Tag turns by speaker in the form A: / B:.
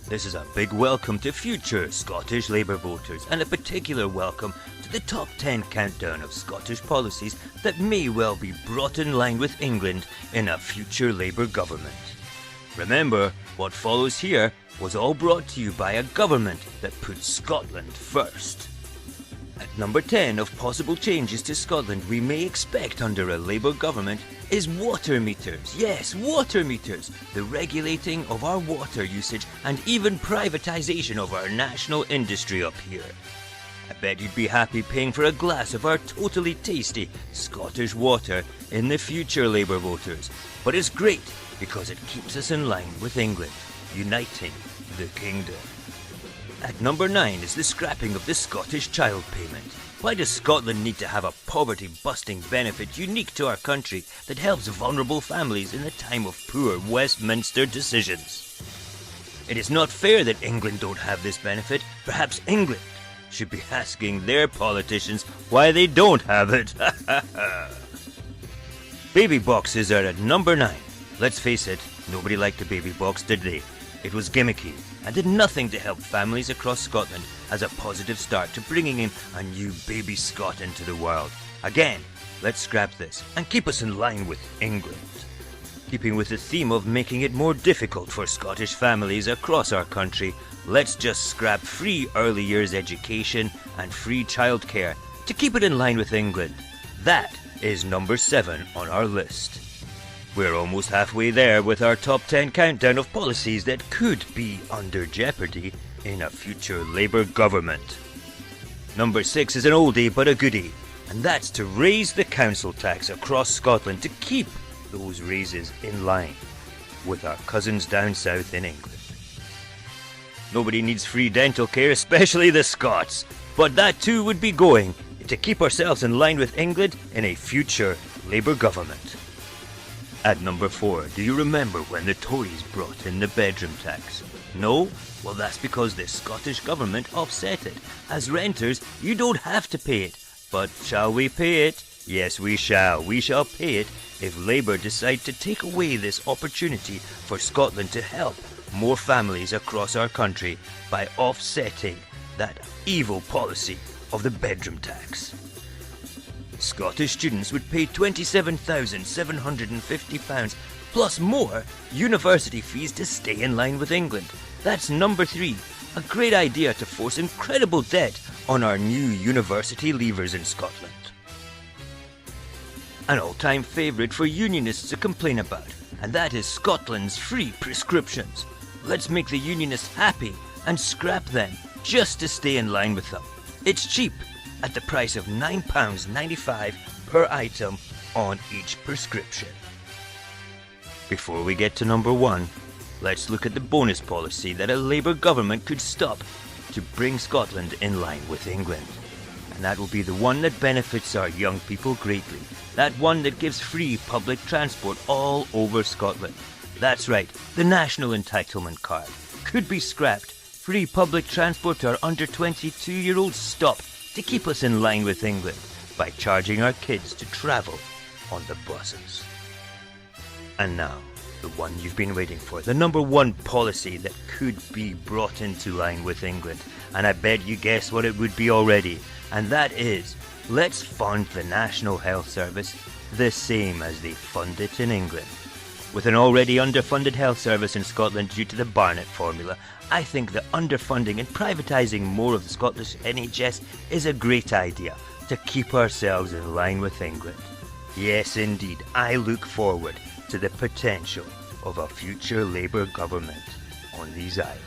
A: This is a big welcome to future Scottish Labour voters, and a particular welcome to the top 10 countdown of Scottish policies that may well be brought in line with England in a future Labour government. Remember, what follows here was all brought to you by a government that put Scotland first. At number 10 of possible changes to Scotland we may expect under a Labour government is water meters. Yes, water meters. The regulating of our water usage and even privatisation of our national industry up here. I bet you'd be happy paying for a glass of our totally tasty Scottish water in the future, Labour voters. But it's great because it keeps us in line with England, uniting the kingdom. At number 9 is the scrapping of the Scottish child payment. Why does Scotland need to have a poverty-busting benefit unique to our country that helps vulnerable families in a time of poor Westminster decisions? It is not fair that England don't have this benefit. Perhaps England should be asking their politicians why they don't have it. Baby boxes are at number 9. Let's face it, nobody liked a baby box, did they? It was gimmicky and did nothing to help families across Scotland as a positive start to bringing in a new baby Scot into the world. Again, let's scrap this and keep us in line with England. Keeping with the theme of making it more difficult for Scottish families across our country, let's just scrap free early years education and free childcare to keep it in line with England. That is number 7 on our list. We're almost halfway there with our top 10 countdown of policies that could be under jeopardy in a future Labour government. Number 6 is an oldie but a goodie, and that's to raise the council tax across Scotland to keep those raises in line with our cousins down south in England. Nobody needs free dental care, especially the Scots, but that too would be going to keep ourselves in line with England in a future Labour government. At number 4, do you remember when the Tories brought in the bedroom tax? No? Well, that's because the Scottish government offset it. As renters, you don't have to pay it. But shall we pay it? Yes, we shall. We shall pay it if Labour decide to take away this opportunity for Scotland to help more families across our country by offsetting that evil policy of the bedroom tax. Scottish students would pay £27,750 plus more university fees to stay in line with England. That's number 3, a great idea to force incredible debt on our new university leavers in Scotland. An all-time favourite for Unionists to complain about, and that is Scotland's free prescriptions. Let's make the Unionists happy and scrap them just to stay in line with them. It's cheap, at the price of £9.95 per item on each prescription. Before we get to number 1, let's look at the bonus policy that a Labour government could stop to bring Scotland in line with England. And that will be the one that benefits our young people greatly. That one that gives free public transport all over Scotland. That's right, the National Entitlement Card could be scrapped. Free public transport to our under 22-year-olds stopped to keep us in line with England by charging our kids to travel on the buses. And now, the one you've been waiting for, the number 1 policy that could be brought into line with England, and I bet you guessed what it would be already, and that is, let's fund the National Health Service the same as they fund it in England. With an already underfunded health service in Scotland due to the Barnett formula, I think that underfunding and privatising more of the Scottish NHS is a great idea to keep ourselves in line with England. Yes, indeed, I look forward to the potential of a future Labour government on these islands.